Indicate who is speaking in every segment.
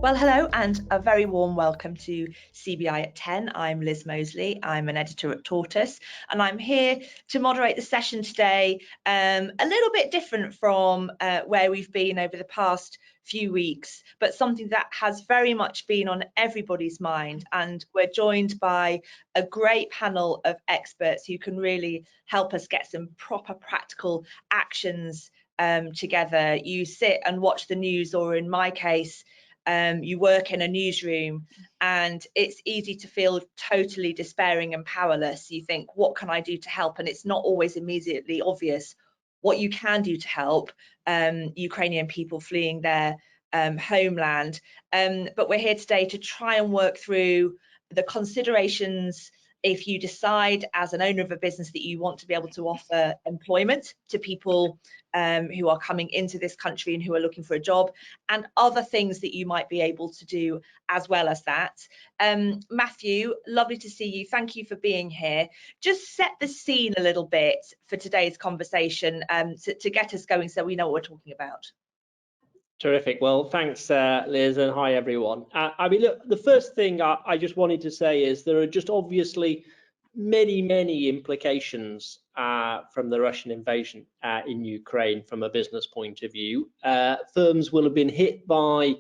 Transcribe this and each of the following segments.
Speaker 1: Well, hello and a very warm welcome to CBI at 10. I'm Liz Mosley. I'm an editor at Tortoise, and I'm here to moderate the session today, a little bit different from where we've been over the past few weeks, but something that has very much been on everybody's mind. And we're joined by a great panel of experts who can really help us get some proper practical actions together. You sit and watch the news, or in my case, you work in a newsroom, and it's easy to feel totally despairing and powerless. You think, what can I do to help? And it's not always immediately obvious what you can do to help Ukrainian people fleeing their homeland. But we're here today to try and work through the considerations if you decide as an owner of a business that you want to be able to offer employment to people who are coming into this country and who are looking for a job, and other things that you might be able to do as well as that. Matthew, lovely to see you. Thank you for being here. Just set the scene a little bit for today's conversation to get us going so we know what we're talking about.
Speaker 2: Terrific. Well, thanks, Liz, and hi, everyone. I mean, look, the first thing I just wanted to say is there are just obviously many implications from the Russian invasion in Ukraine from a business point of view. Firms will have been hit by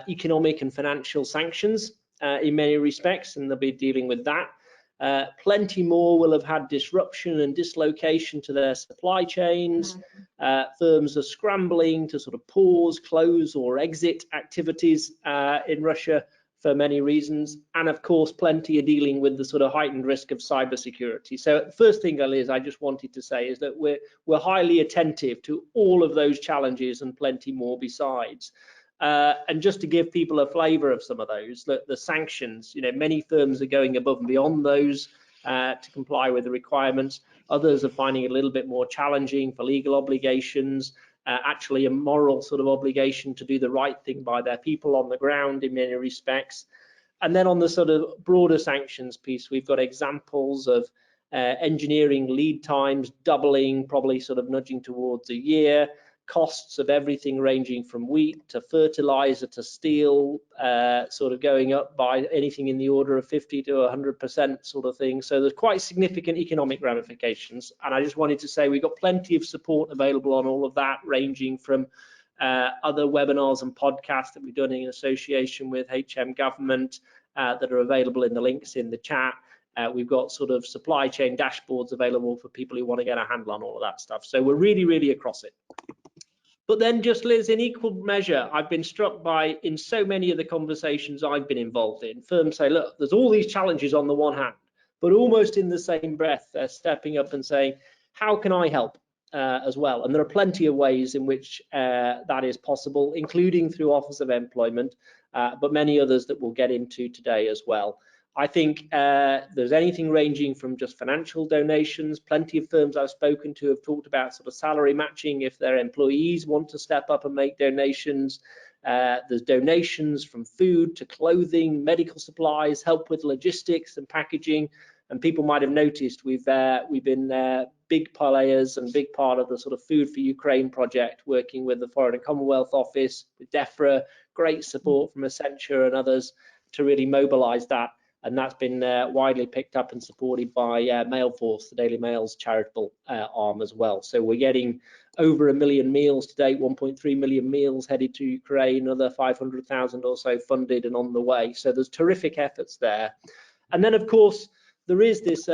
Speaker 2: economic and financial sanctions in many respects, and they'll be dealing with that. Plenty more will have had disruption and dislocation to their supply chains. Firms are scrambling to sort of pause, close, or exit activities in Russia for many reasons. And of course, plenty are dealing with the sort of heightened risk of cybersecurity. So first thing, Liz, I just wanted to say is that we're highly attentive to all of those challenges and plenty more besides. And just to give people a flavour of some of those, the sanctions, many firms are going above and beyond those to comply with the requirements. Others are finding it a little bit more challenging for legal obligations, actually a moral sort of obligation to do the right thing by their people on the ground in many respects. And then on the sort of broader sanctions piece, we've got examples of engineering lead times doubling, probably sort of nudging towards a year. Costs of everything ranging from wheat to fertilizer to steel sort of going up by anything in the order of 50 to 100% sort of thing. So there's quite significant economic ramifications. And I just wanted to say we've got plenty of support available on all of that, ranging from other webinars and podcasts that we've done in association with HM government that are available in the links in the chat. We've got sort of supply chain dashboards available for people who want to get a handle on all of that stuff. So we're really across it. But then just, Liz, in equal measure, I've been struck by, in so many of the conversations I've been involved in, firms say, look, there's all these challenges on the one hand, but almost in the same breath, they're stepping up and saying, how can I help as well? And there are plenty of ways in which that is possible, including through offers of employment, but many others that we'll get into today as well. I think there's anything ranging from just financial donations. Plenty of firms I've spoken to have talked about sort of salary matching if their employees want to step up and make donations. There's donations from food to clothing, medical supplies, help with logistics and packaging. And people might have noticed we've been big players and big part of the sort of Food for Ukraine project, working with the Foreign and Commonwealth Office, with DEFRA, great support from Accenture and others to really mobilise that. And that's been widely picked up and supported by Mailforce, the Daily Mail's charitable arm as well. So we're getting over 1 million meals to date, 1.3 million meals headed to Ukraine, another 500,000 or so funded and on the way. So there's terrific efforts there. And then, of course, there is this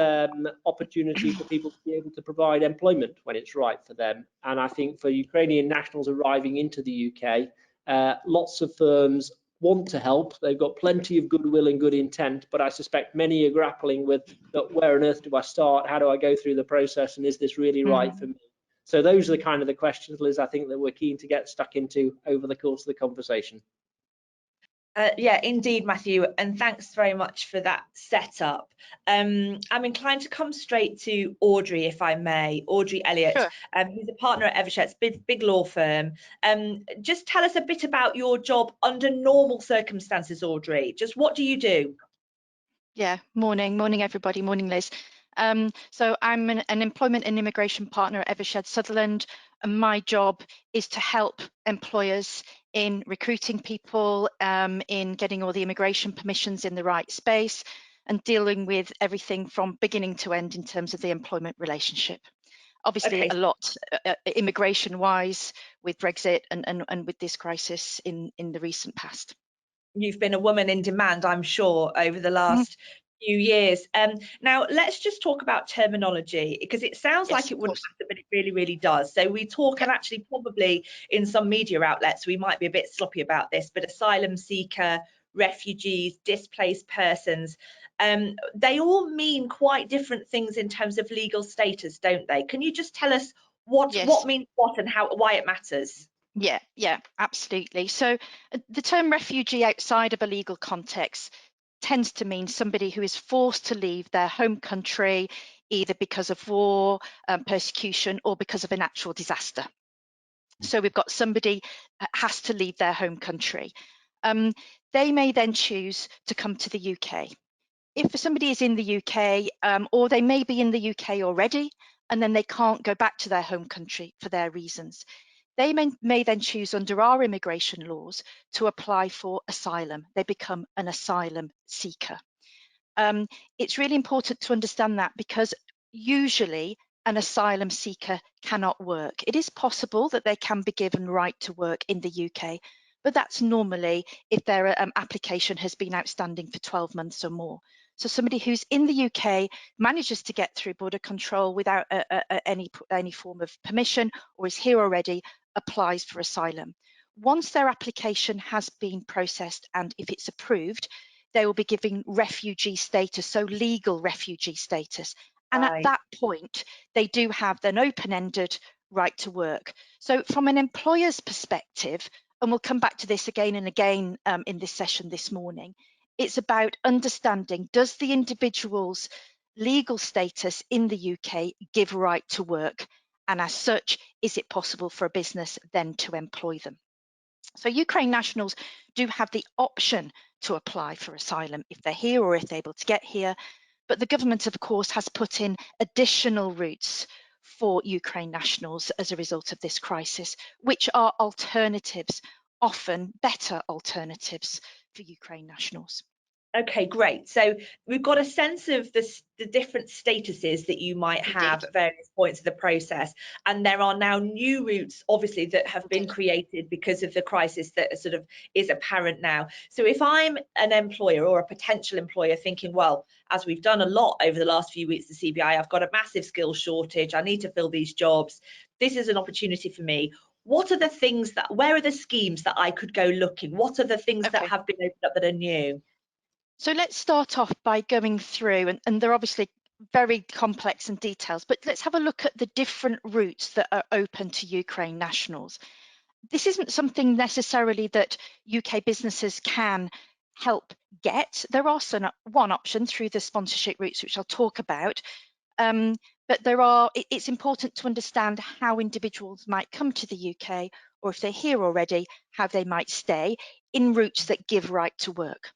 Speaker 2: opportunity for people to be able to provide employment when it's right for them. And I think for Ukrainian nationals arriving into the UK, lots of firms want to help. They've got plenty of goodwill and good intent, but I suspect many are grappling with, where on earth do I start? How do I go through the process? And is this really right for me? So those are the kind of the questions, Liz, I think that we're keen to get stuck into over the course of the conversation.
Speaker 1: Yeah, indeed, Matthew, and thanks very much for that setup. I'm inclined to come straight to Audrey, if I may. Audrey Elliott,
Speaker 3: sure.
Speaker 1: Who's a partner at Evershed, big law firm. Just tell us a bit about your job under normal circumstances, Audrey. Just what do you do?
Speaker 3: Yeah, morning everybody, morning Liz. So I'm an employment and immigration partner at Evershed Sutherland, and my job is to help employers in recruiting people, in getting all the immigration permissions in the right space, and dealing with everything from beginning to end in terms of the employment relationship. Obviously,
Speaker 1: Okay.
Speaker 3: a lot immigration-wise with Brexit and with this crisis in the recent past.
Speaker 1: You've been a woman in demand, I'm sure, over the last few years. Now, let's just talk about terminology, because it sounds
Speaker 3: Yes,
Speaker 1: like
Speaker 3: of
Speaker 1: it wouldn't
Speaker 3: course.
Speaker 1: matter, but it really, really does. So we talk,
Speaker 3: Yep.
Speaker 1: and actually probably in some media outlets, we might be a bit sloppy about this, but asylum seeker, refugees, displaced persons, they all mean quite different things in terms of legal status, don't they? Can you just tell us what
Speaker 3: Yes.
Speaker 1: means what and why it matters?
Speaker 3: Yeah, absolutely. So the term refugee outside of a legal context tends to mean somebody who is forced to leave their home country, either because of war, persecution, or because of a natural disaster. So we've got somebody has to leave their home country. They may then choose to come to the UK. If somebody is in the UK, or they may be in the UK already, and then they can't go back to their home country for their reasons, they may then choose under our immigration laws to apply for asylum. They become an asylum seeker. It's really important to understand that, because usually an asylum seeker cannot work. It is possible that they can be given right to work in the UK, but that's normally if their application has been outstanding for 12 months or more. So somebody who's in the UK manages to get through border control without any form of permission, or is here already, applies for asylum. Once their application has been processed, and if it's approved, they will be given refugee status, so legal refugee status. And at
Speaker 1: Right.
Speaker 3: that point, they do have an open-ended right to work. So from an employer's perspective, and we'll come back to this again and again in this session this morning, it's about understanding, does the individual's legal status in the UK give right to work? And as such, is it possible for a business then to employ them? So Ukraine nationals do have the option to apply for asylum if they're here or if they're able to get here. But the government, of course, has put in additional routes for Ukraine nationals as a result of this crisis, which are alternatives, often better alternatives for Ukraine nationals.
Speaker 1: Okay, great. So we've got a sense of the different statuses that you might have
Speaker 3: Indeed.
Speaker 1: at various points of the process. And there are now new routes, obviously, that have been
Speaker 3: Indeed.
Speaker 1: created because of the crisis that sort of is apparent now. So if I'm an employer or a potential employer thinking, well, as we've done a lot over the last few weeks at CBI, I've got a massive skills shortage, I need to fill these jobs, this is an opportunity for me. What are the things where are the schemes that I could go looking? What are the things that
Speaker 3: Okay.
Speaker 1: have been opened up that are new?
Speaker 3: So let's start off by going through, and they're obviously very complex and detailed, but let's have a look at the different routes that are open to Ukraine nationals. This isn't something necessarily that UK businesses can help get. There are one option through the sponsorship routes, which I'll talk about, but it's important to understand how individuals might come to the UK, or if they're here already, how they might stay in routes that give right to work.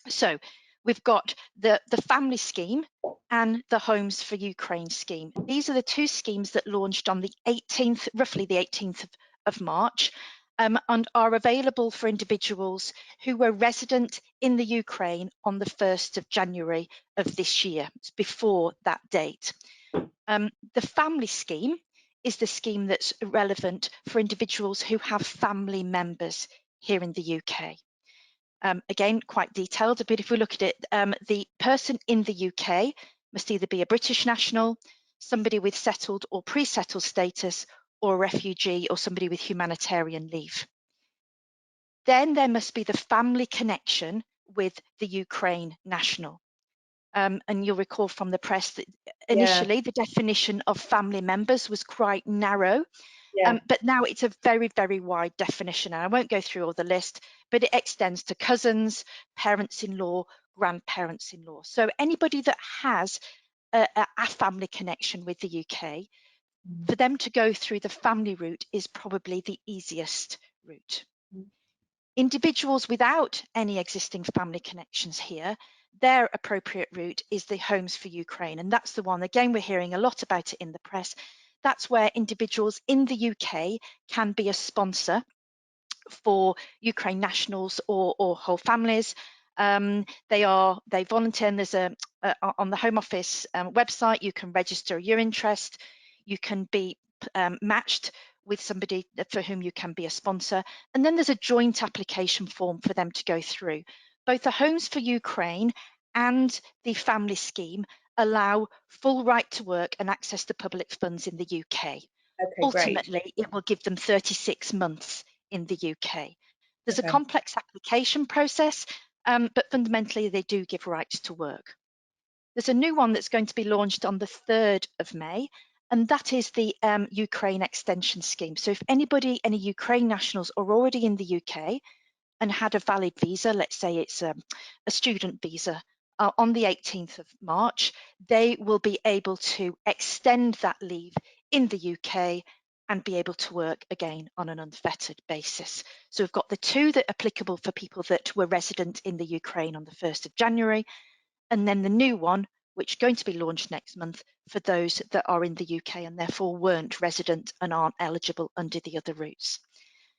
Speaker 3: So we've got the family scheme and the Homes for Ukraine scheme. These are the two schemes that launched on the 18th, roughly the 18th of March, and are available for individuals who were resident in the Ukraine on the 1st of January of this year. It's before that date. The family scheme is the scheme that's relevant for individuals who have family members here in the UK. Again, quite detailed, but if we look at it, the person in the UK must either be a British national, somebody with settled or pre-settled status, or a refugee, or somebody with humanitarian leave. Then there must be the family connection with the Ukraine national. And you'll recall from the press that initially the definition of family members was quite narrow. But now it's a very, very wide definition. And I won't go through all the list, but it extends to cousins, parents-in-law, grandparents-in-law. So anybody that has a family connection with the UK, for them to go through the family route is probably the easiest route. Individuals without any existing family connections here their appropriate route is the Homes for Ukraine, and that's the one, again, we're hearing a lot about it in the press. That's where individuals in the UK can be a sponsor for Ukraine nationals or whole families. They volunteer, and there's on the Home Office website, you can register your interest, you can be matched with somebody for whom you can be a sponsor, and then there's a joint application form for them to go through. Both the Homes for Ukraine and the family scheme allow full right to work and access to public funds in the UK.
Speaker 1: Okay,
Speaker 3: Ultimately,
Speaker 1: great.
Speaker 3: it will give them 36 months in the UK. There's a
Speaker 1: Okay.
Speaker 3: complex application process, but fundamentally they do give rights to work. There's a new one that's going to be launched on the 3rd of May, and that is the Ukraine Extension Scheme. So if anybody, any Ukraine nationals are already in the UK and had a valid visa, let's say it's a student visa, on the 18th of March, they will be able to extend that leave in the UK and be able to work again on an unfettered basis. So we've got the two that are applicable for people that were resident in the Ukraine on the 1st of January, and then the new one, which is going to be launched next month for those that are in the UK and therefore weren't resident and aren't eligible under the other routes.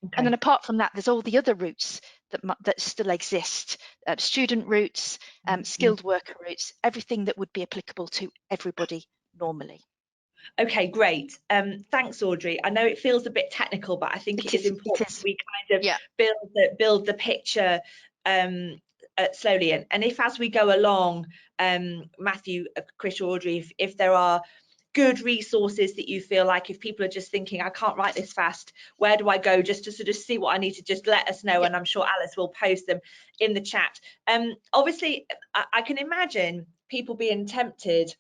Speaker 1: Okay.
Speaker 3: And then apart from that, there's all the other routes that still exist, student routes, skilled worker routes, everything that would be applicable to everybody normally.
Speaker 1: Okay, great. Thanks, Audrey. I know it feels a bit technical, but I think it is important we kind of build the picture slowly. And if as we go along, Matthew, Chris, Audrey, if there are good resources that you feel like, if people are just thinking, I can't write this fast, where do I go, just to sort of see what I need to, just let us know. And I'm sure Alice will post them in the chat. Obviously, I can imagine people being tempted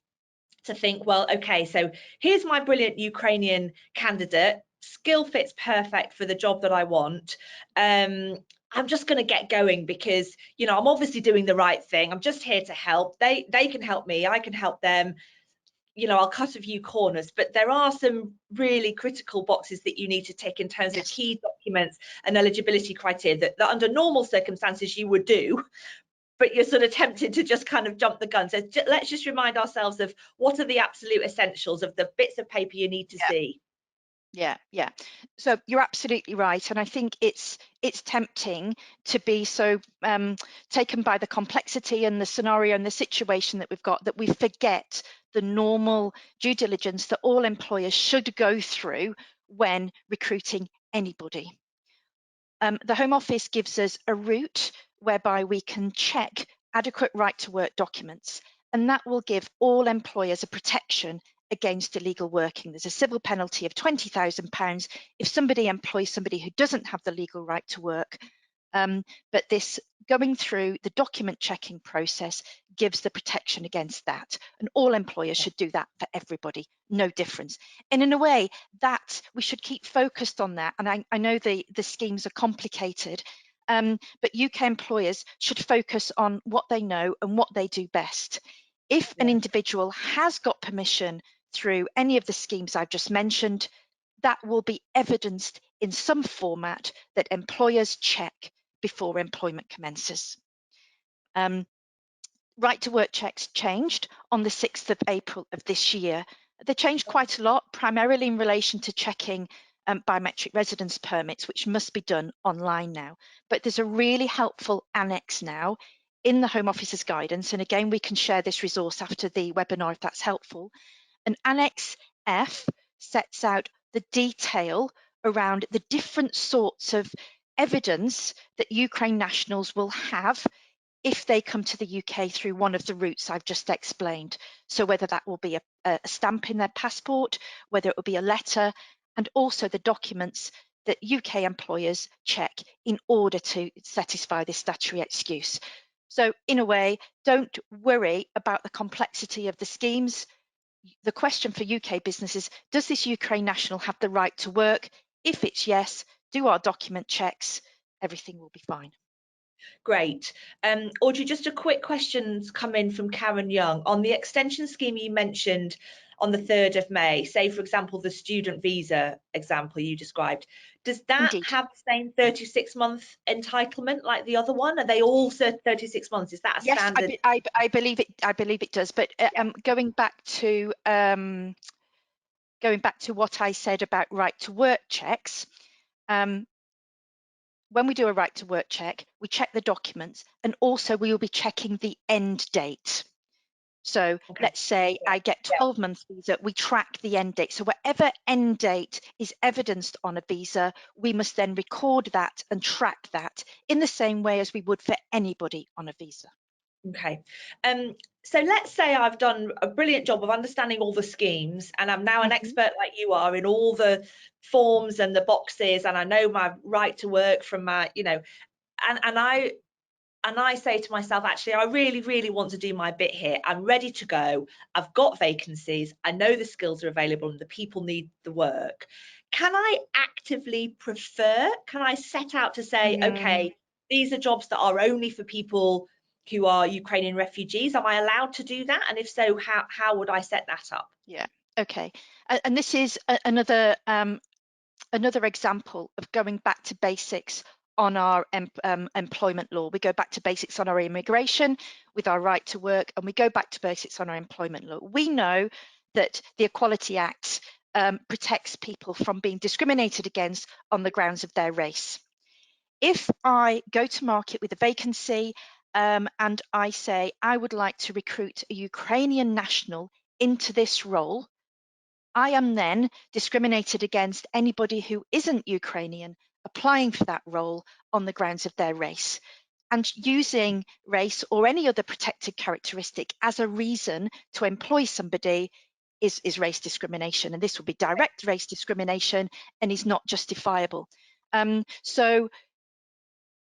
Speaker 1: to think, well, okay, so here's my brilliant Ukrainian candidate, skill fits perfect for the job that I want. I'm just going to get going because, you know, I'm obviously doing the right thing. I'm just here to help. They can help me. I can help them. You know, I'll cut a few corners, but there are some really critical boxes that you need to tick in terms of key documents and eligibility criteria that under normal circumstances you would do, but you're sort of tempted to just kind of jump the gun. So let's just remind ourselves of what are the absolute essentials of the bits of paper you need to see.
Speaker 3: Yeah. So you're absolutely right, and I think it's tempting to be so taken by the complexity and the scenario and the situation that we've got that we forget the normal due diligence that all employers should go through when recruiting anybody. The Home Office gives us a route whereby we can check adequate right to work documents, and that will give all employers a protection against illegal working. There's a civil penalty of £20,000 if somebody employs somebody who doesn't have the legal right to work. But this going through the document checking process gives the protection against that. And all employers should do that for everybody, no difference. And in a way that we should keep focused on that. And I know the schemes are complicated, but UK employers should focus on what they know and what they do best. If an individual has got permission through any of the schemes I've just mentioned, that will be evidenced in some format that employers check before employment commences. Right to work checks changed on the 6th of April of this year. They changed quite a lot, primarily in relation to checking biometric residence permits, which must be done online now. But there's a really helpful annex now in the Home Office's guidance. And again, we can share this resource after the webinar if that's helpful. And Annex F sets out the detail around the different sorts of evidence that Ukraine nationals will have if they come to the UK through one of the routes I've just explained. So whether that will be a stamp in their passport, whether it will be a letter, and also the documents that UK employers check in order to satisfy this statutory excuse. So in a way, don't worry about the complexity of the schemes. The question for UK businesses, does this Ukraine national have the right to work? If it's yes, do our document checks, everything will be fine.
Speaker 1: Great. Audrey, just a quick question's come in from Karen Young. On the extension scheme you mentioned, on the 3rd of May, say for example the student visa example you described, does that
Speaker 3: Indeed.
Speaker 1: have the same 36-month entitlement like the other one? Are they all 36 months? Is that a
Speaker 3: Yes,
Speaker 1: standard?
Speaker 3: I believe it. I believe it does. But going back to what I said about right to work checks, when we do a right to work check, we check the documents, and also we will be checking the end date. So
Speaker 1: Okay.
Speaker 3: let's say I get 12 months visa, we track the end date. So whatever end date is evidenced on a visa, we must then record that and track that in the same way as we would for anybody on a visa.
Speaker 1: Okay. So let's say I've done a brilliant job of understanding all the schemes, and I'm now an expert like you are in all the forms and the boxes, and I know my right to work from my, you know, and I say to myself, actually, I really, really want to do my bit here. I'm ready to go. I've got vacancies. I know the skills are available and the people need the work. Can I actively prefer? Can I set out to say, okay, these are jobs that are only for people who are Ukrainian refugees? Am I allowed to do that? And if so, how would I set that up?
Speaker 3: Yeah. Okay. And this is another example of going back to basics on our employment law. We go back to basics on our immigration with our right to work, and we go back to basics on our employment law. We know that the Equality Act protects people from being discriminated against on the grounds of their race. If I go to market with a vacancy and I say I would like to recruit a Ukrainian national into this role, I am then discriminated against anybody who isn't Ukrainian applying for that role on the grounds of their race. And using race or any other protected characteristic as a reason to employ somebody is race discrimination. And this will be direct race discrimination and is not justifiable. So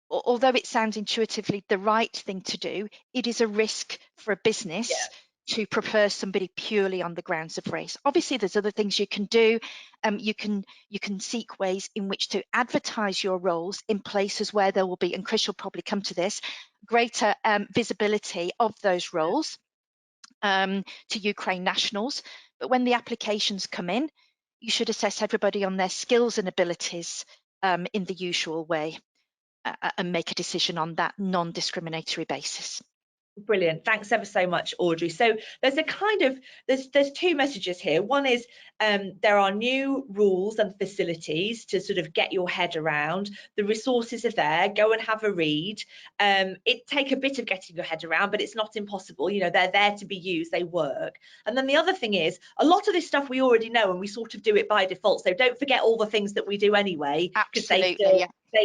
Speaker 3: although it sounds intuitively the right thing to do, it is a risk for a business to prefer somebody purely on the grounds of race. Obviously, there's other things you can do. You can seek ways in which to advertise your roles in places where there will be, and Chris will probably come to this, greater visibility of those roles to Ukraine nationals. But when the applications come in, you should assess everybody on their skills and abilities in the usual way. And make a decision on that non-discriminatory basis.
Speaker 1: Brilliant. Thanks ever so much, Audrey. So there's a kind of, there's two messages here. One is there are new rules and facilities to sort of get your head around. The resources are there. Go and have a read. It take a bit of getting your head around, but it's not impossible. You know, they're there to be used. They work. And then the other thing is a lot of this stuff we already know and we sort of do it by default. So don't forget all the things that we do anyway, because they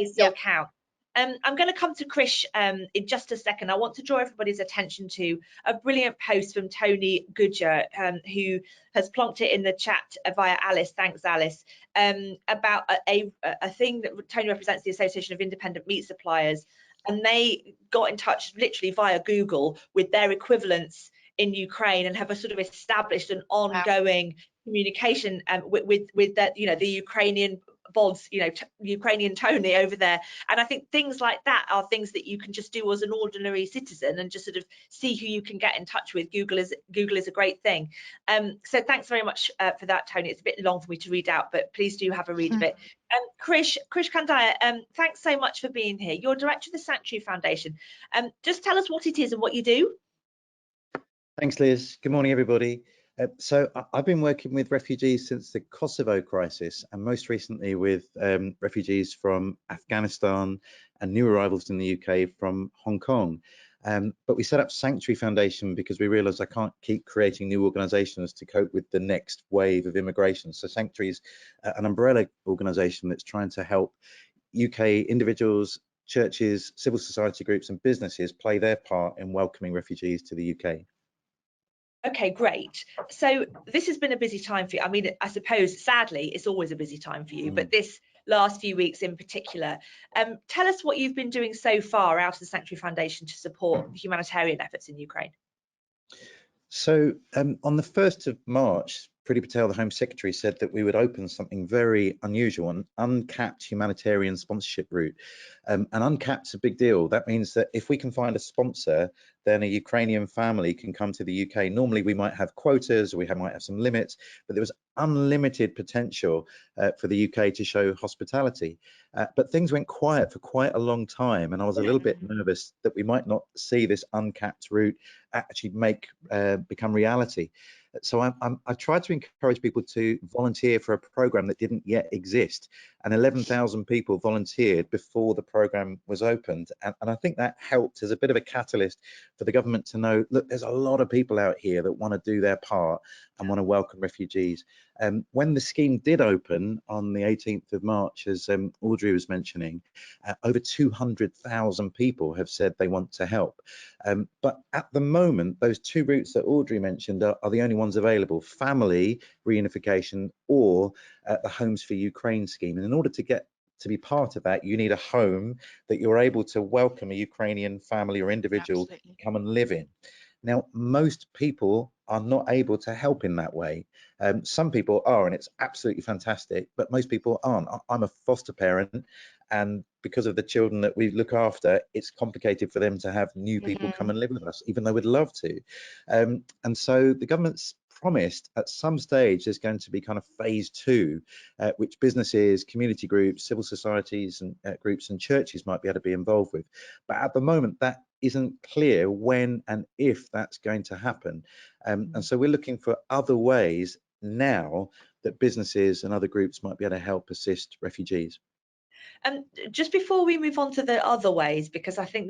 Speaker 1: still count. I'm going to come to Krish in just a second. I want to draw everybody's attention to a brilliant post from Tony Goodger, who has plonked it in the chat via Alice. Thanks, Alice. About a thing that Tony represents, the Association of Independent Meat Suppliers, and they got in touch literally via Google with their equivalents in Ukraine and have a sort of established an ongoing communication with that, you know, the Ukrainian bods, you know, Ukrainian Tony over there. And I think things like that are things that you can just do as an ordinary citizen and just sort of see who you can get in touch with. Google is a great thing. So thanks very much for that, Tony. It's a bit long for me to read out, but please do have a read of it. Krish Kandaya, thanks so much for being here. You're director of the Sanctuary Foundation. Just tell us what it is and what you do.
Speaker 4: Thanks, Liz. Good morning, everybody. So I've been working with refugees since the Kosovo crisis, and most recently with refugees from Afghanistan and new arrivals in the UK from Hong Kong. But we set up Sanctuary Foundation because we realised I can't keep creating new organisations to cope with the next wave of immigration. So Sanctuary is an umbrella organisation that's trying to help UK individuals, churches, civil society groups and businesses play their part in welcoming refugees to the UK.
Speaker 1: Okay, great. So this has been a busy time for you. I mean, I suppose, sadly, it's always a busy time for you, but this last few weeks in particular. Tell us what you've been doing so far out of the Sanctuary Foundation to support humanitarian efforts in Ukraine.
Speaker 4: So on the 1st of March, Priti Patel, the Home Secretary, said that we would open something very unusual, an uncapped humanitarian sponsorship route. And uncapped's a big deal. That means that if we can find a sponsor, then a Ukrainian family can come to the UK. Normally we might have quotas, or might have some limits, but there was unlimited potential for the UK to show hospitality. But things went quiet for quite a long time, and I was a little bit nervous that we might not see this uncapped route actually become reality. So I tried to encourage people to volunteer for a program that didn't yet exist, and 11,000 people volunteered before the program was opened, and I think that helped as a bit of a catalyst for the government to know, look, there's a lot of people out here that want to do their part and want to welcome refugees. When the scheme did open on the 18th of March, as Audrey was mentioning, over 200,000 people have said they want to help. But at the moment, those two routes that Audrey mentioned are the only ones available: family reunification or the Homes for Ukraine scheme. And in order to be part of that, you need a home that you're able to welcome a Ukrainian family or individual to come and live in. Now, most people are not able to help in that way. Some people are, and it's absolutely fantastic, but most people aren't. I'm a foster parent, and because of the children that we look after, it's complicated for them to have new people come and live with us, even though we'd love to. And so the government's promised at some stage there's going to be kind of phase 2, which businesses, community groups, civil societies and groups and churches might be able to be involved with. But at the moment, that isn't clear when and if that's going to happen. And so we're looking for other ways now that businesses and other groups might be able to help assist refugees.
Speaker 1: And just before we move on to the other ways, because I think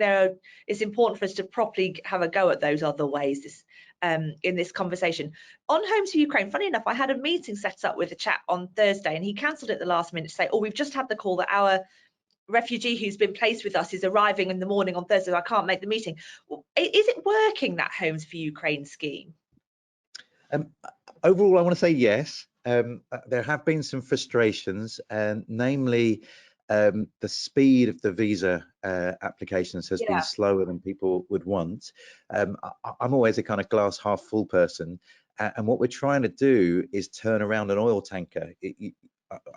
Speaker 1: it's important for us to properly have a go at those other ways in this conversation. On Homes for Ukraine, funny enough, I had a meeting set up with a chap on Thursday, and he cancelled it at the last minute to say, oh, we've just had the call that our refugee who's been placed with us is arriving in the morning on Thursday, so I can't make the meeting. Is it working, that Homes for Ukraine scheme?
Speaker 4: Overall, I want to say yes. There have been some frustrations, and namely the speed of the visa applications has been slower than people would want. I'm always a kind of glass half full person, and what we're trying to do is turn around an oil tanker.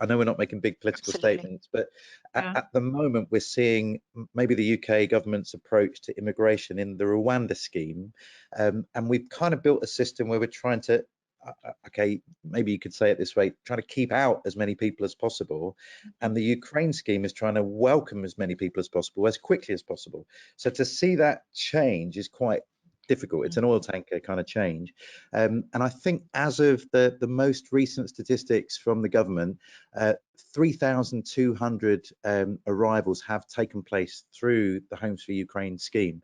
Speaker 4: I know we're not making big political statements, but at the moment we're seeing maybe the UK government's approach to immigration in the Rwanda scheme, and we've kind of built a system where we're trying to, okay, maybe you could say it this way, trying to keep out as many people as possible, and the Ukraine scheme is trying to welcome as many people as possible as quickly as possible. So to see that change is quite difficult. It's an oil tanker kind of change, and I think as of the most recent statistics from the government, 3,200 arrivals have taken place through the Homes for Ukraine scheme,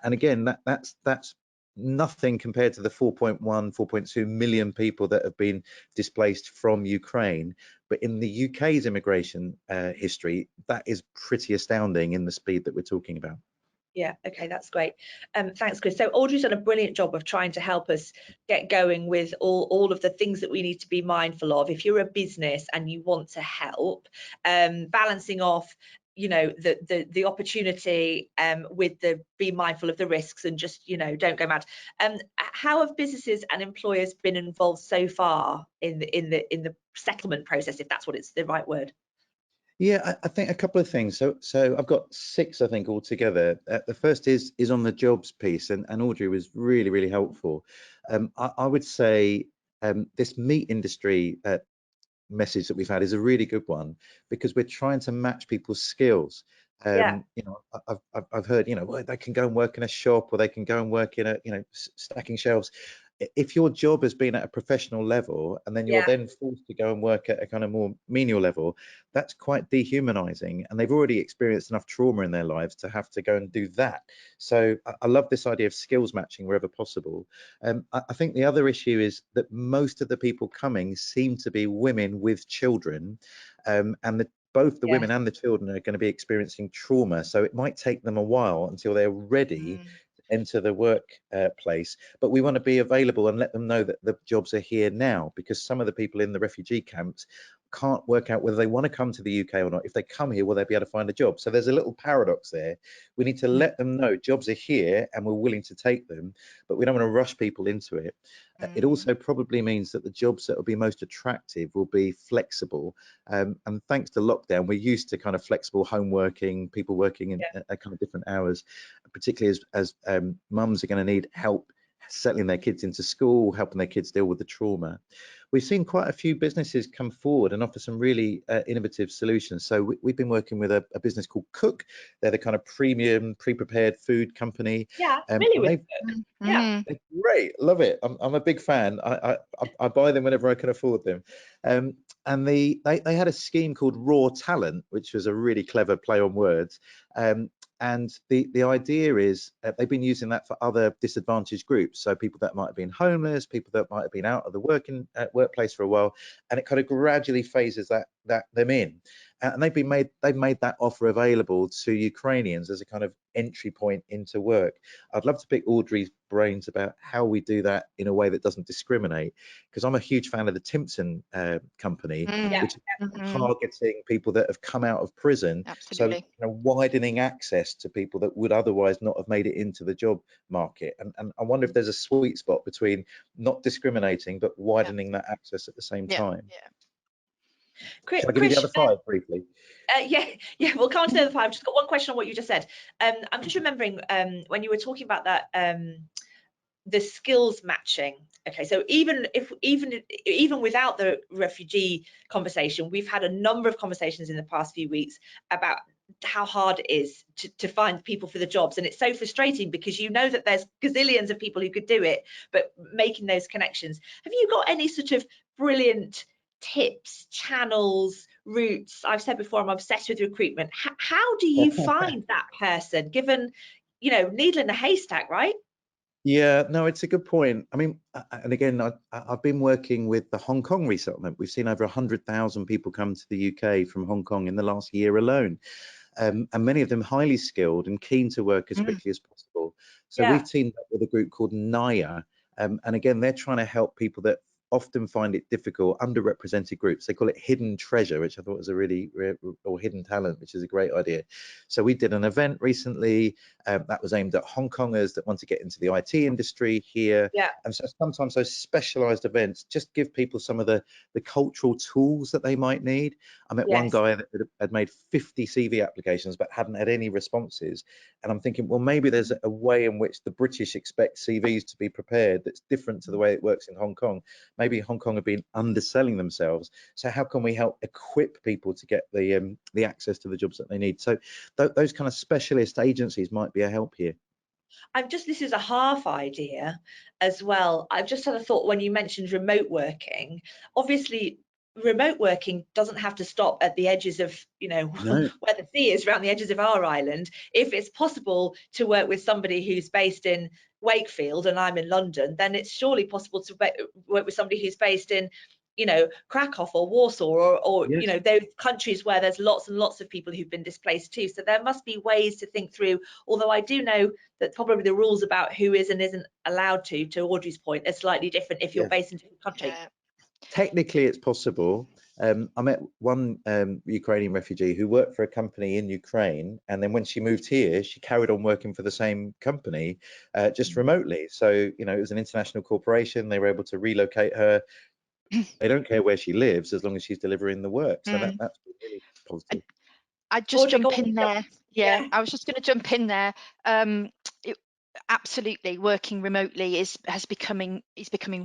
Speaker 4: and again that's nothing compared to the 4.2 million people that have been displaced from Ukraine. But in the UK's immigration history, that is pretty astounding in the speed that we're talking about.
Speaker 1: Yeah, okay, that's great. Thanks, Chris. So Audrey's done a brilliant job of trying to help us get going with all of the things that we need to be mindful of. If you're a business and you want to help, balancing off, you know, the opportunity with the be mindful of the risks and just, you know, don't go mad. How have businesses and employers been involved so far in the settlement process, if that's what it's the right word?
Speaker 4: Yeah, I think a couple of things. So I've got 6, I think, altogether. The first is on the jobs piece, and Audrey was really helpful. I would say this meat industry message that we've had is a really good one, because we're trying to match people's skills. You know, I've heard, you know, well, they can go and work in a shop, or they can go and work in a, you know, stacking shelves. If your job has been at a professional level and then you're then forced to go and work at a kind of more menial level, that's quite dehumanizing, and they've already experienced enough trauma in their lives to have to go and do that. So I love this idea of skills matching wherever possible. I think the other issue is that most of the people coming seem to be women with children, and both the women and the children are going to be experiencing trauma, so it might take them a while until they're ready enter the workplace. But we want to be available and let them know that the jobs are here now, because some of the people in the refugee camps can't work out whether they want to come to the UK or not. If they come here, will they be able to find a job? So there's a little paradox there. We need to let them know jobs are here and we're willing to take them, but we don't want to rush people into it. It also probably means that the jobs that will be most attractive will be flexible. And thanks to lockdown, we're used to kind of flexible home working, people working in kind of different hours, particularly as mums are going to need help settling their kids into school, helping their kids deal with the trauma. We've seen quite a few businesses come forward and offer some really innovative solutions. So we've been working with a business called Cook. They're the kind of premium pre-prepared food company.
Speaker 1: Yeah, familiar with Cook. Yeah,
Speaker 4: they're great, love it. I'm a big fan. I buy them whenever I can afford them. And they had a scheme called Raw Talent, which was a really clever play on words. And the idea is they've been using that for other disadvantaged groups. So people that might have been homeless, people that might have been out of the workplace for a while, and it kind of gradually phases them in. And they've made that offer available to Ukrainians as a kind of entry point into work. I'd love to pick Audrey's brains about how we do that in a way that doesn't discriminate, because I'm a huge fan of the Timpson company, which is targeting people that have come out of prison.
Speaker 3: Absolutely.
Speaker 4: So widening access to people that would otherwise not have made it into the job market. And I wonder if there's a sweet spot between not discriminating but widening that access at the same time. Shall I give you the other 5 briefly?
Speaker 1: Yeah, we'll come on to the other 5. I've just got one question on what you just said. I'm just remembering when you were talking about that, the skills matching. Okay, so even without the refugee conversation, we've had a number of conversations in the past few weeks about how hard it is to find people for the jobs, and it's so frustrating because you know that there's gazillions of people who could do it, but making those connections. Have you got any sort of brilliant tips, channels, routes? I've said before, I'm obsessed with recruitment. How do you find that person, given, needle in a haystack, right?
Speaker 4: Yeah, no, it's a good point. I mean, and again, I've been working with the Hong Kong resettlement. We've seen over 100,000 people come to the UK from Hong Kong in the last year alone. And many of them highly skilled and keen to work as quickly as possible. So we've teamed up with a group called Naya. And again, they're trying to help people that often find it difficult, underrepresented groups. They call it hidden treasure, which I thought was a really, or hidden talent, which is a great idea. So we did an event recently that was aimed at Hong Kongers that want to get into the IT industry here. And so sometimes those specialized events just give people some of the cultural tools that they might need. I met one guy that had made 50 CV applications but hadn't had any responses. And I'm thinking, well, maybe there's a way in which the British expect CVs to be prepared that's different to the way it works in Hong Kong. Maybe Hong Kong have been underselling themselves. So how can we help equip people to get the access to the jobs that they need? So those kind of specialist agencies might be a help here.
Speaker 1: This is a half idea as well. I've just had a thought when you mentioned remote working. Obviously, remote working doesn't have to stop at the edges of, where the sea is, around the edges of our island. If it's possible to work with somebody who's based in Wakefield and I'm in London, then it's surely possible to work with somebody who's based in, Krakow or Warsaw or those countries where there's lots and lots of people who've been displaced too. So there must be ways to think through, although I do know that probably the rules about who is and isn't allowed to Audrey's point, are slightly different if you're based in a different country.
Speaker 4: Technically, it's possible. I met one Ukrainian refugee who worked for a company in Ukraine, and then when she moved here, she carried on working for the same company, just remotely. So, it was an international corporation. They were able to relocate her. They don't care where she lives as long as she's delivering the work. So that's really positive.
Speaker 3: I'd just jump in there. I was just going to jump in there. Absolutely, working remotely is becoming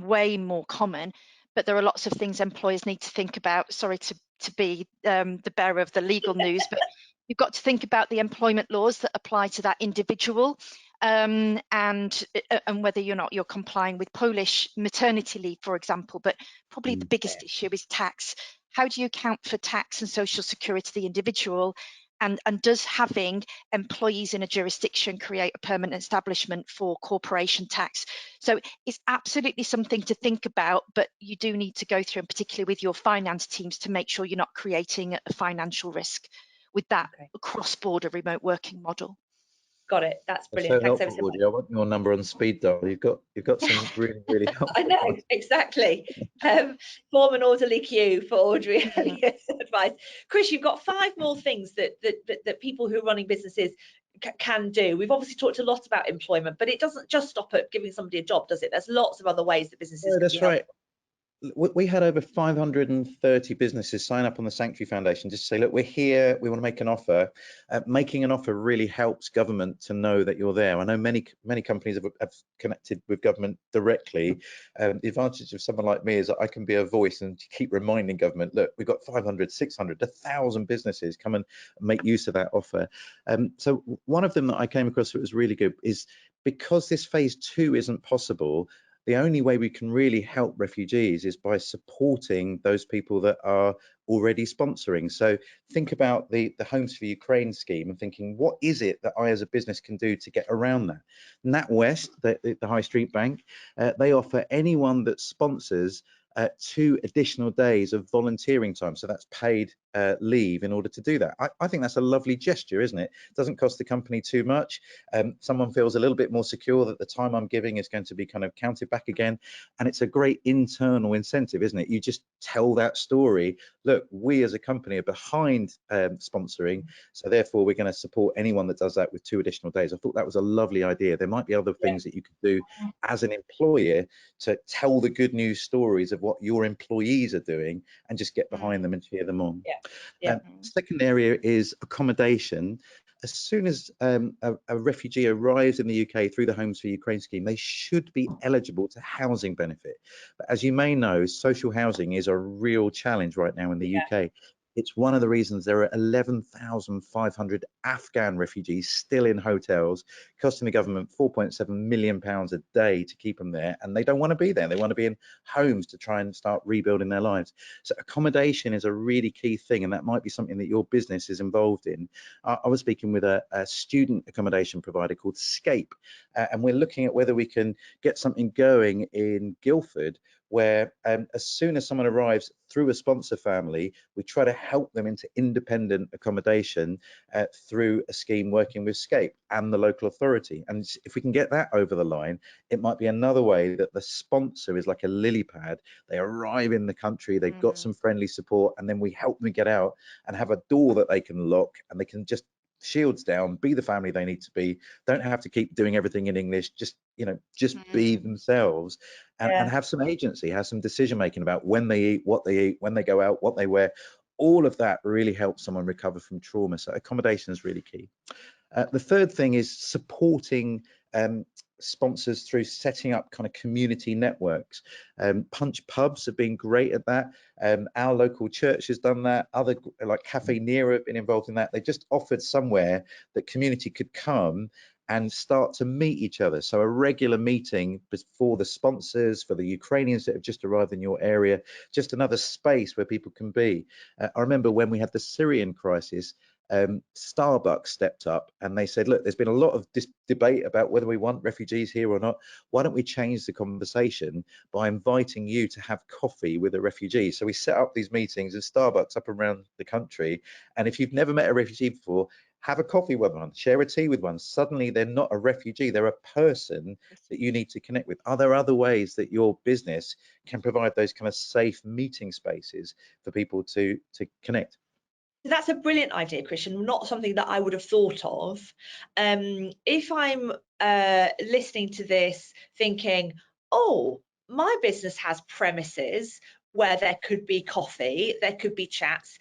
Speaker 3: way more common, but there are lots of things employers need to think about. Sorry to be the bearer of the legal news, but you've got to think about the employment laws that apply to that individual, and whether you're complying with Polish maternity leave, for example. But probably the biggest issue is tax. How do you account for tax and social security to the individual? And does having employees in a jurisdiction create a permanent establishment for corporation tax? So it's absolutely something to think about, but you do need to go through, and particularly with your finance teams, to make sure you're not creating a financial risk with that cross-border remote working model.
Speaker 1: Got it. That's
Speaker 4: That's
Speaker 1: brilliant.
Speaker 4: so
Speaker 1: Thanks ever
Speaker 4: helpful,
Speaker 1: so much.
Speaker 4: Audrey. I want your number on speed dial. You've got some really helpful
Speaker 1: I know,
Speaker 4: ones.
Speaker 1: exactly. Form an orderly queue for Audrey Elliott's advice. Chris, you've got 5 more things that people who are running businesses can do. We've obviously talked a lot about employment, but it doesn't just stop at giving somebody a job, does it? There's lots of other ways that businesses
Speaker 4: No,
Speaker 1: can be
Speaker 4: that's
Speaker 1: helpful.
Speaker 4: right. We had over 530 businesses sign up on the Sanctuary Foundation just to say, look, we're here, we want to make an offer. Making an offer really helps government to know that you're there. I know many companies have connected with government directly. The advantage of someone like me is that I can be a voice and keep reminding government, look, we've got 500, 600, 1,000 businesses, come and make use of that offer. So one of them that I came across that was really good is, because this phase 2 isn't possible, the only way we can really help refugees is by supporting those people that are already sponsoring. So think about the Homes for Ukraine scheme and thinking, what is it that I as a business can do to get around that? NatWest, the High Street Bank, they offer anyone that sponsors 2 additional days of volunteering time. So that's paid leave in order to do that. I think that's a lovely gesture, isn't it? It doesn't cost the company too much. Someone feels a little bit more secure that the time I'm giving is going to be kind of counted back again. And it's a great internal incentive, isn't it? You just tell that story. Look, we as a company are behind sponsoring, so therefore we're going to support anyone that does that with 2 additional days. I thought that was a lovely idea. There might be other things that you could do as an employer to tell the good news stories of what your employees are doing and just get behind them and cheer them on. Second area is accommodation. As soon as a refugee arrives in the UK through the Homes for Ukraine scheme, they should be eligible to housing benefit. But as you may know, social housing is a real challenge right now in the UK. It's one of the reasons there are 11,500 Afghan refugees still in hotels, costing the government £4.7 million a day to keep them there. And they don't want to be there. They want to be in homes to try and start rebuilding their lives. So accommodation is a really key thing, and that might be something that your business is involved in. I was speaking with a student accommodation provider called Scape, and we're looking at whether we can get something going in Guildford, where as soon as someone arrives through a sponsor family, we try to help them into independent accommodation through a scheme working with Scape and the local authority. And if we can get that over the line, it might be another way that the sponsor is like a lily pad. They arrive in the country, they've got some friendly support, and then we help them get out and have a door that they can lock, and they can just shields down, be the family they need to be, don't have to keep doing everything in English, just be themselves, and have some agency, have some decision making about when they eat, what they eat, when they go out, what they wear. All of that really helps someone recover from trauma. So accommodation is really key. The third thing is supporting sponsors through setting up kind of community networks. Punch pubs have been great at that. Our local church has done that. Other like Cafe Nero have been involved in that. They just offered somewhere that community could come and start to meet each other. So a regular meeting for the sponsors, for the Ukrainians that have just arrived in your area, just another space where people can be. I remember when we had the Syrian crisis, Starbucks stepped up and they said, look, there's been a lot of debate about whether we want refugees here or not. Why don't we change the conversation by inviting you to have coffee with a refugee? So we set up these meetings in Starbucks up around the country. And if you've never met a refugee before, have a coffee with one, share a tea with one. Suddenly they're not a refugee, they're a person that you need to connect with. Are there other ways that your business can provide those kind of safe meeting spaces for people to connect?
Speaker 1: That's a brilliant idea, Christian, not something that I would have thought of. If I'm listening to this thinking, oh, my business has premises where there could be coffee, there could be chats,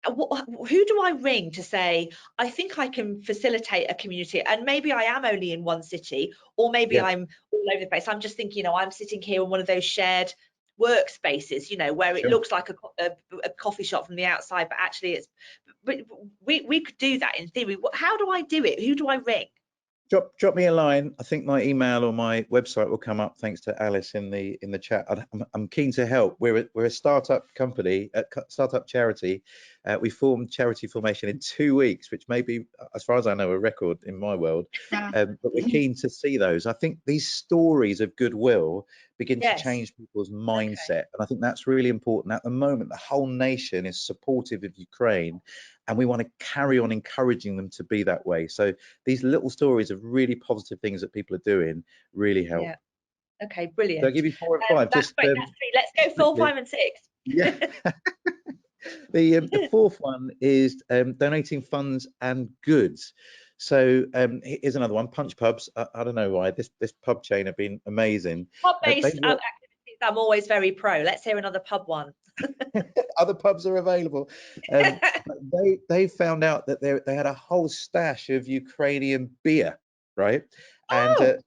Speaker 1: who do I ring to say, I think I can facilitate a community, and maybe I am only in one city, or maybe I'm all over the place. I'm just thinking, I'm sitting here in one of those shared workspaces, where it looks like a coffee shop from the outside, but actually we could do that in theory. How do I do it? Who do I ring?
Speaker 4: Drop me a line. I think my email or my website will come up thanks to Alice in the chat. I'm keen to help. We're a startup company, a startup charity. We formed charity formation in 2 weeks, which may be, as far as I know, a record in my world. But we're keen to see those. I think these stories of goodwill begin to
Speaker 1: Yes.
Speaker 4: change people's mindset. And I think that's really important. At the moment, the whole nation is supportive of Ukraine, and we want to carry on encouraging them to be that way. So these little stories of really positive things that people are doing really help.
Speaker 1: Yeah. Okay,
Speaker 4: So
Speaker 1: brilliant.
Speaker 4: I'll give you 4 and 5.
Speaker 1: That's
Speaker 4: Just
Speaker 1: great. That's 3. Let's go 4,
Speaker 4: quickly.
Speaker 1: 5, and 6.
Speaker 4: Yeah. The fourth one is donating funds and goods. So here's another one. Punch pubs. I don't know why this pub chain have been amazing.
Speaker 1: Pub-based activities, I'm always very pro. Let's hear another pub one.
Speaker 4: Other pubs are available. They found out that they had a whole stash of Ukrainian beer, right? And
Speaker 1: Oh.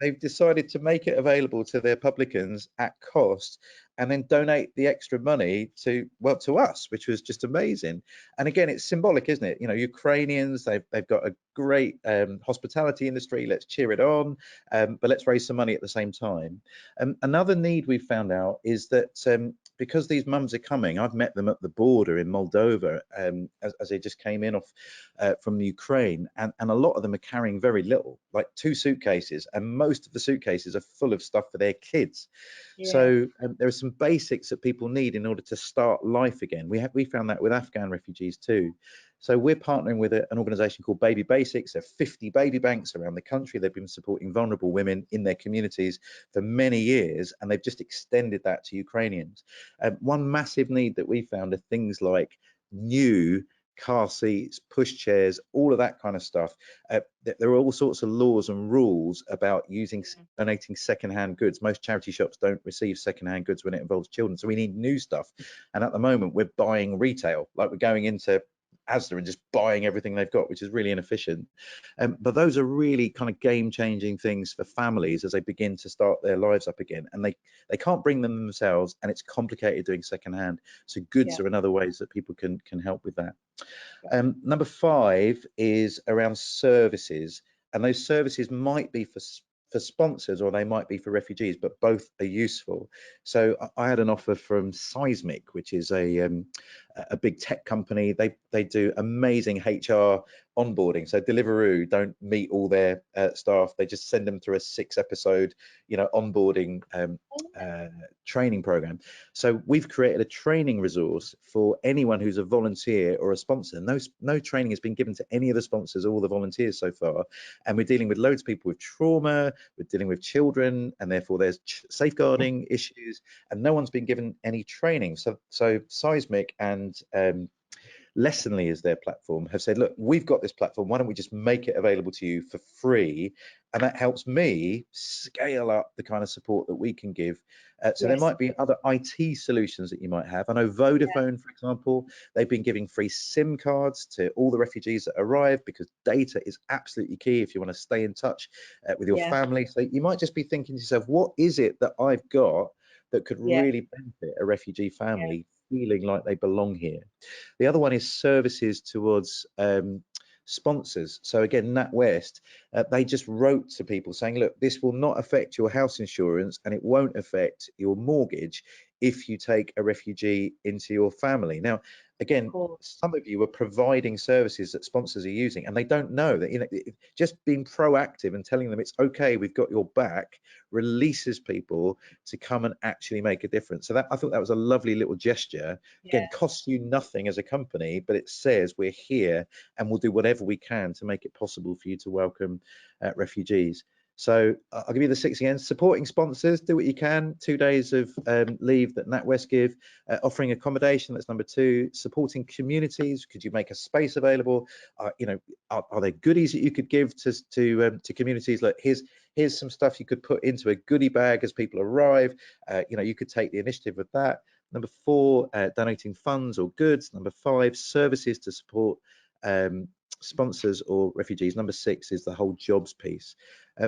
Speaker 4: they've decided to make it available to their publicans at cost, and then donate the extra money to us, which was just amazing. And again, it's symbolic, isn't it? You know, Ukrainians, they've got a great hospitality industry. Let's cheer it on, but let's raise some money at the same time. Another need we found out is that because these mums are coming, I've met them at the border in Moldova as they just came in off from Ukraine, and a lot of them are carrying very little, like 2 suitcases, and most of the suitcases are full of stuff for their kids.
Speaker 1: Yeah.
Speaker 4: So there are some basics that people need in order to start life again. We found that with Afghan refugees too. So we're partnering with an organisation called Baby Basics. There are 50 baby banks around the country. They've been supporting vulnerable women in their communities for many years, and they've just extended that to Ukrainians. One massive need that we found are things like new car seats, push chairs, all of that kind of stuff. There are all sorts of laws and rules about donating second-hand goods. Most charity shops don't receive second-hand goods when it involves children, so we need new stuff. And at the moment, we're buying retail, like we're going into Asda and just buying everything they've got, which is really inefficient. But those are really kind of game-changing things for families as they begin to start their lives up again, and they can't bring them themselves, and it's complicated doing second-hand. So goods are another ways that people can help with that. Number 5 is around services, and those services might be for sponsors or they might be for refugees, but both are useful. So I had an offer from Seismic, which is a big tech company. They do amazing HR onboarding. So Deliveroo don't meet all their staff. They just send them through a 6-episode, onboarding training program. So we've created a training resource for anyone who's a volunteer or a sponsor. No training has been given to any of the sponsors or the volunteers so far. And we're dealing with loads of people with trauma, we're dealing with children, and therefore there's safeguarding issues, and no one's been given any training. So Seismic and Lessonly is their platform, have said, look, we've got this platform, why don't we just make it available to you for free? And that helps me scale up the kind of support that we can give. So there might be other IT solutions that you might have. I know Vodafone, for example, they've been giving free SIM cards to all the refugees that arrive, because data is absolutely key if you want to stay in touch with your family. So you might just be thinking to yourself, what is it that I've got that could really benefit a refugee family feeling like they belong here? The other one is services towards sponsors. So again, NatWest, they just wrote to people saying, look, this will not affect your house insurance and it won't affect your mortgage if you take a refugee into your family. Now, again, some of you are providing services that sponsors are using, and they don't know that, just being proactive and telling them it's okay, we've got your back, releases people to come and actually make a difference. So I thought that was a lovely little gesture. Again, costs you nothing as a company, but it says we're here and we'll do whatever we can to make it possible for you to welcome refugees. So I'll give you the 6 again. Supporting sponsors, do what you can. 2 days of leave that NatWest give. Offering accommodation, that's number 2. Supporting communities, could you make a space available? Are there goodies that you could give to communities? Like here's some stuff you could put into a goodie bag as people arrive. You could take the initiative with that. Number 4, donating funds or goods. Number 5, services to support sponsors or refugees. Number 6 is the whole jobs piece.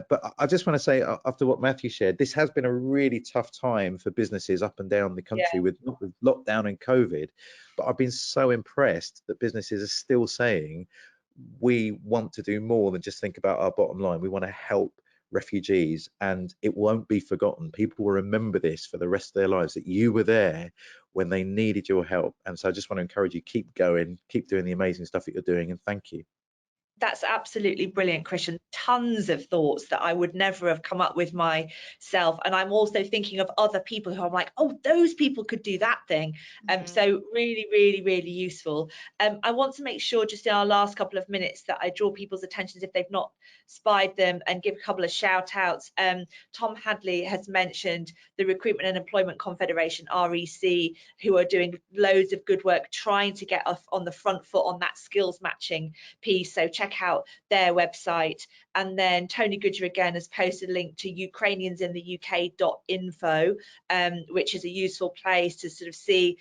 Speaker 4: But I just want to say, after what Matthew shared, this has been a really tough time for businesses up and down the country with lockdown and COVID. But I've been so impressed that businesses are still saying, we want to do more than just think about our bottom line. We want to help refugees, and it won't be forgotten. People will remember this for the rest of their lives, that you were there when they needed your help. And so I just want to encourage you, keep going, keep doing the amazing stuff that you're doing, and thank you.
Speaker 1: That's absolutely brilliant, Christian. Tons of thoughts that I would never have come up with myself. And I'm also thinking of other people who I'm like, oh, those people could do that thing. So really, really, really useful. I want to make sure just in our last couple of minutes that I draw people's attentions if they've not spied them and give a couple of shout outs. Tom Hadley has mentioned the Recruitment and Employment Confederation, REC, who are doing loads of good work trying to get us on the front foot on that skills matching piece. So check out their website. And then Tony Goodger again has posted a link to ukrainiansintheuk.info, which is a useful place to sort of see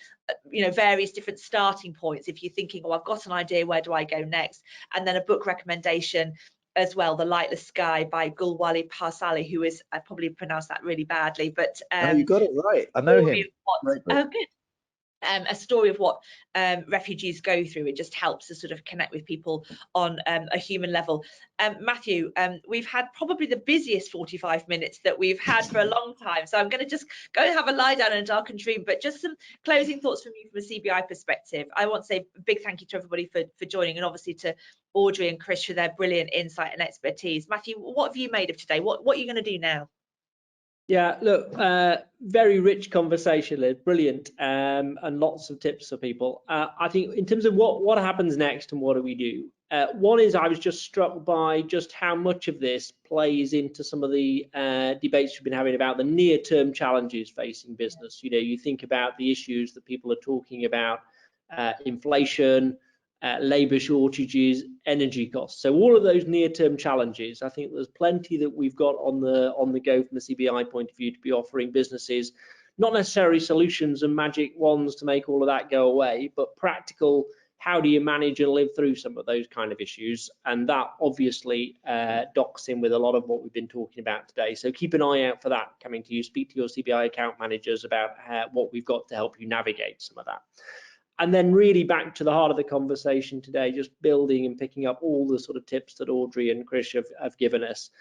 Speaker 1: various different starting points if you're thinking, oh, I've got an idea, where do I go next? And then a book recommendation as well, The Lightless Sky by Gulwali Parsali, who is, I probably pronounced that really badly, but
Speaker 4: no, you got it right. I know him.
Speaker 1: Oh, good. A story of what refugees go through. It just helps to sort of connect with people on a human level. Matthew, we've had probably the busiest 45 minutes that we've had for a long time, so I'm going to just go and have a lie down in a darkened room, but just some closing thoughts from you from a CBI perspective. I want to say a big thank you to everybody for joining, and obviously to Audrey and Chris for their brilliant insight and expertise. Matthew, what have you made of today? What are you going to do now?
Speaker 2: Yeah, look, very rich conversation, Liz, brilliant, and lots of tips for people. I think in terms of what happens next and what do we do, one is I was just struck by just how much of this plays into some of the debates we've been having about the near-term challenges facing business. You think about the issues that people are talking about, inflation, labour shortages, energy costs. So all of those near-term challenges, I think there's plenty that we've got on the go from a CBI point of view to be offering businesses, not necessarily solutions and magic wands to make all of that go away, but practical, how do you manage and live through some of those kind of issues? And that obviously docks in with a lot of what we've been talking about today. So keep an eye out for that coming to you. Speak to your CBI account managers about what we've got to help you navigate some of that. And then really back to the heart of the conversation today, just building and picking up all the sort of tips that Audrey and Chris have given us.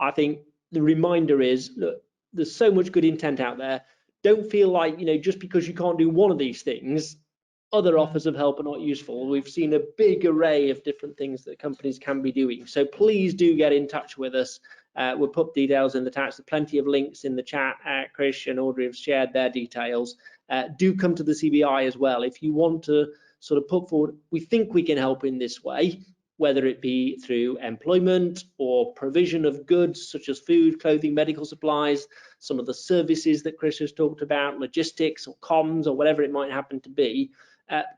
Speaker 2: I think the reminder is, look, there's so much good intent out there. Don't feel like, just because you can't do one of these things, other offers of help are not useful. We've seen a big array of different things that companies can be doing. So please do get in touch with us. We'll put details in the chat. There's plenty of links in the chat. Chris and Audrey have shared their details. Do come to the CBI as well if you want to sort of put forward, we think we can help in this way, whether it be through employment or provision of goods such as food, clothing, medical supplies, some of the services that Chris has talked about, logistics or comms or whatever it might happen to be.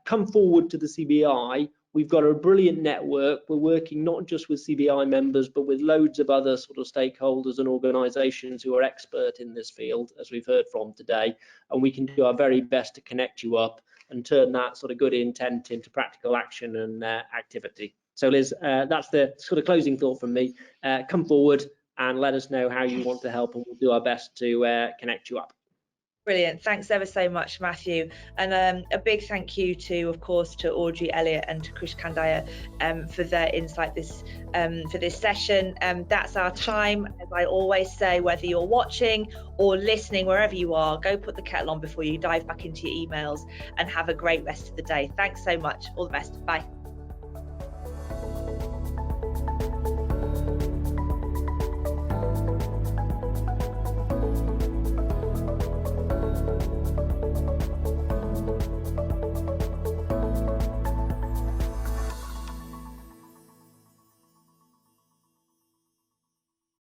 Speaker 2: Come forward to the CBI. We've got a brilliant network. We're working not just with CBI members, but with loads of other sort of stakeholders and organisations who are expert in this field, as we've heard from today. And we can do our very best to connect you up and turn that sort of good intent into practical action and activity. So Liz, that's the sort of closing thought from me. Come forward and let us know how you want to help, and we'll do our best to connect you up.
Speaker 1: Brilliant. Thanks ever so much, Matthew. And a big thank you to, of course, to Audrey Elliott and to Krish Kandaya for their insight for this session. That's our time. As I always say, whether you're watching or listening, wherever you are, go put the kettle on before you dive back into your emails and have a great rest of the day. Thanks so much. All the best. Bye.